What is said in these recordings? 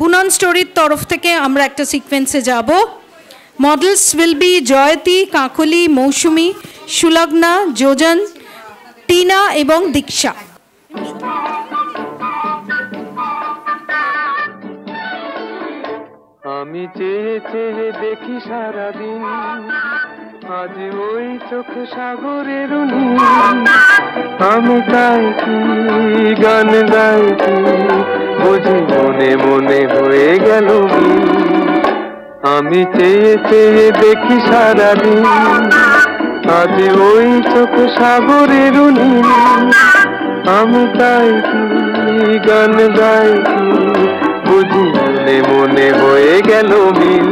বুনন স্টোরির তরফ থেকে আমরা একটা সিকোয়েন্সে যাব। মডেলস উইল বি জয়তী, কাকলি, মৌসুমী, সুলগ্না, যোজন, টিনা এবং দীক্ষা। আমি চেয়ে চেয়ে দেখি সারাদিন, আজ ওই চোখ সাগরের নীল। আমি গাই কি গান গাই কি, বুঝি মনে মনে হয়ে গেল মিল। আমি চেয়ে চেয়ে দেখি সারাদিন, আজ ওই চোখ সাগরের নীল। আমি গাই কি গান গাই কি, বুঝি মনে মনে হয়ে গেল মিল।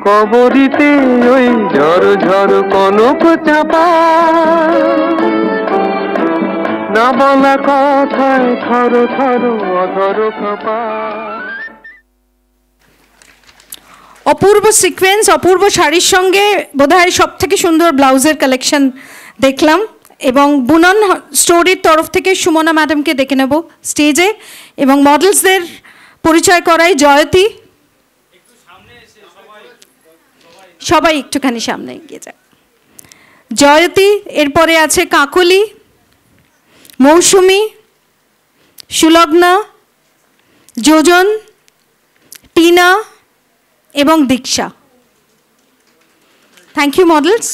কবরীতে ওই ঝড় ঝড় কনক চাপা, না বলা কথায় থর থর অধর কাঁপা। অপূর্ব সিকোয়েন্স, অপূর্ব শাড়ির সঙ্গে বোধহয় সব থেকে সুন্দর ব্লাউজের কালেকশন দেখলাম। এবং বুনন স্টোরির তরফ থেকে সুমনা ম্যাডামকে ডেকে নেব স্টেজে এবং মডেলসদের পরিচয় করাই। জয়তী, সবাই একটুখানি সামনে এগিয়ে যায়। জয়তী, এরপরে আছে কাকলি, মৌসুমী, সুলগ্না, যোজন, টিনা এবং Diksha. Thank you models.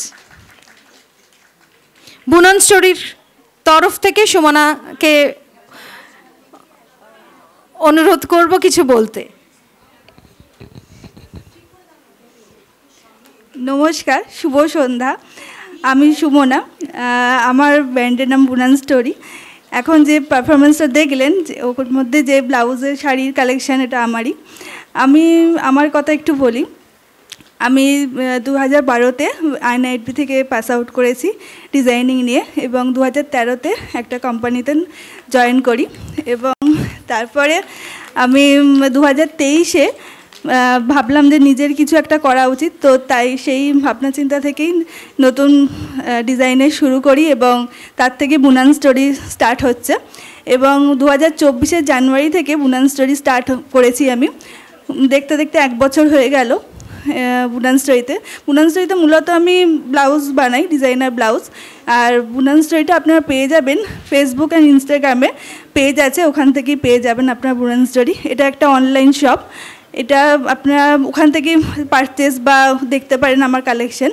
Bunon স্টোরির তরফ থেকে সুমনাকে অনুরোধ করব কিছু বলতে। নমস্কার, শুভ সন্ধ্যা। আমি সুমনা, আমার ব্র্যান্ডের নাম বুনন স্টোরি। এখন যে পারফরমেন্সটা দেখলেন, ওর মধ্যে যে ব্লাউজের শাড়ির কালেকশান, এটা আমারই। আমার কথা একটু বলি। আমি 2012-তে INITB থেকে পাস আউট করেছি ডিজাইনিং নিয়ে, এবং 2013-তে একটা কোম্পানিতে জয়েন করি। এবং তারপরে আমি 2023-এ ভাবলাম যে নিজের কিছু একটা করা উচিত, তো তাই সেই ভাবনা চিন্তা থেকেই নতুন ডিজাইনের শুরু করি এবং তার থেকে বুনন স্টোরি স্টার্ট হচ্ছে। এবং 2024-এর জানুয়ারি থেকে বুনন স্টোরি স্টার্ট করেছি আমি। দেখতে দেখতে 1 বছর হয়ে গেল বুনন স্টোরিতে। বুনন স্টোরিতে মূলত আমি ব্লাউজ বানাই, ডিজাইনার ব্লাউজ। আর বুনন স্টোরিটা আপনারা পেয়ে যাবেন ফেসবুক অ্যান্ড ইনস্টাগ্রামে পেজ আছে, ওখান থেকেই পেয়ে যাবেন আপনারা বুনন স্টোরি। এটা একটা অনলাইন শপ, এটা আপনারা ওখান থেকে পারচেস বা দেখতে পারেন আমার কালেকশন।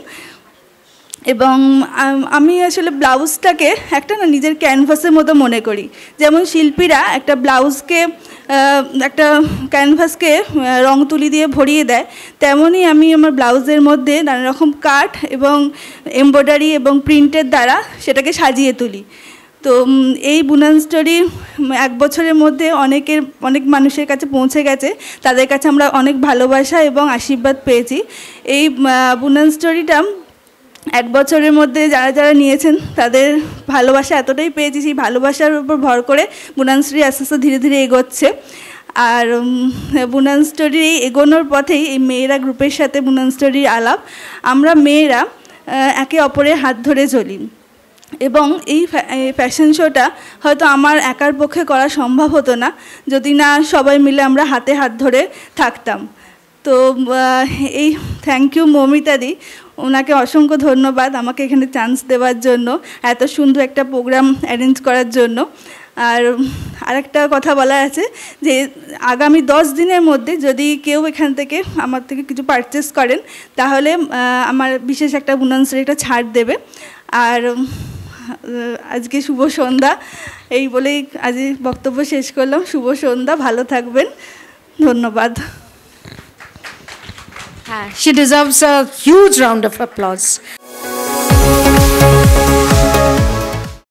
এবং আমি আসলে ব্লাউজটাকে একটা নিজের ক্যানভাসের মতো মনে করি। যেমন শিল্পীরা একটা ব্লাউজকে, একটা ক্যানভাসকে রং তুলি দিয়ে ভরিয়ে দেয়, তেমনই আমি আমার ব্লাউজের মধ্যে নানা রকম কাট এবং এমব্রয়ডারি এবং প্রিন্টের দ্বারা সেটাকে সাজিয়ে তুলি। তো এই বুনন স্টোরি 1 বছরের মধ্যে অনেক মানুষের কাছে পৌঁছে গেছে। তাদের কাছে আমরা অনেক ভালোবাসা এবং আশীর্বাদ পেয়েছি। এই বুনন স্টোরিটা 1 বছরের মধ্যে যারা যারা নিয়েছেন তাদের ভালোবাসা এতটাই পেয়েছি, সেই ভালোবাসার উপর ভর করে বুনন স্টোরি আস্তে আস্তে ধীরে ধীরে এগোচ্ছে। আর বুনন স্টোরি এগোনোর পথেই এই মেয়েরা গ্রুপের সাথে বুনন স্টোরির আলাপ। আমরা মেয়েরা একে অপরের হাত ধরে চলি এবং এই ফ্যাশন শোটা হয়তো আমার একার পক্ষে করা সম্ভব হতো না যদি না সবাই মিলে আমরা হাতে হাত ধরে থাকতাম। তো এই থ্যাংক ইউ মৌমিতাদি, ওনাকে অসংখ্য ধন্যবাদ আমাকে এখানে চান্স দেওয়ার জন্য, এত সুন্দর একটা প্রোগ্রাম অ্যারেঞ্জ করার জন্য। আর আরেকটা কথা বলার আছে যে আগামী 10 দিনের মধ্যে যদি কেউ এখান থেকে আমার থেকে কিছু পারচেস করেন তাহলে আমার বিশেষ একটা বুনন স্টোরি একটা ছাড় দেবে। আর আজকে শুভ সন্ধ্যা, এই বলেই আজ বক্তব্য শেষ করলাম। শুভ সন্ধ্যা, ভালো থাকবেন, ধন্যবাদ। She deserves a huge round of applause.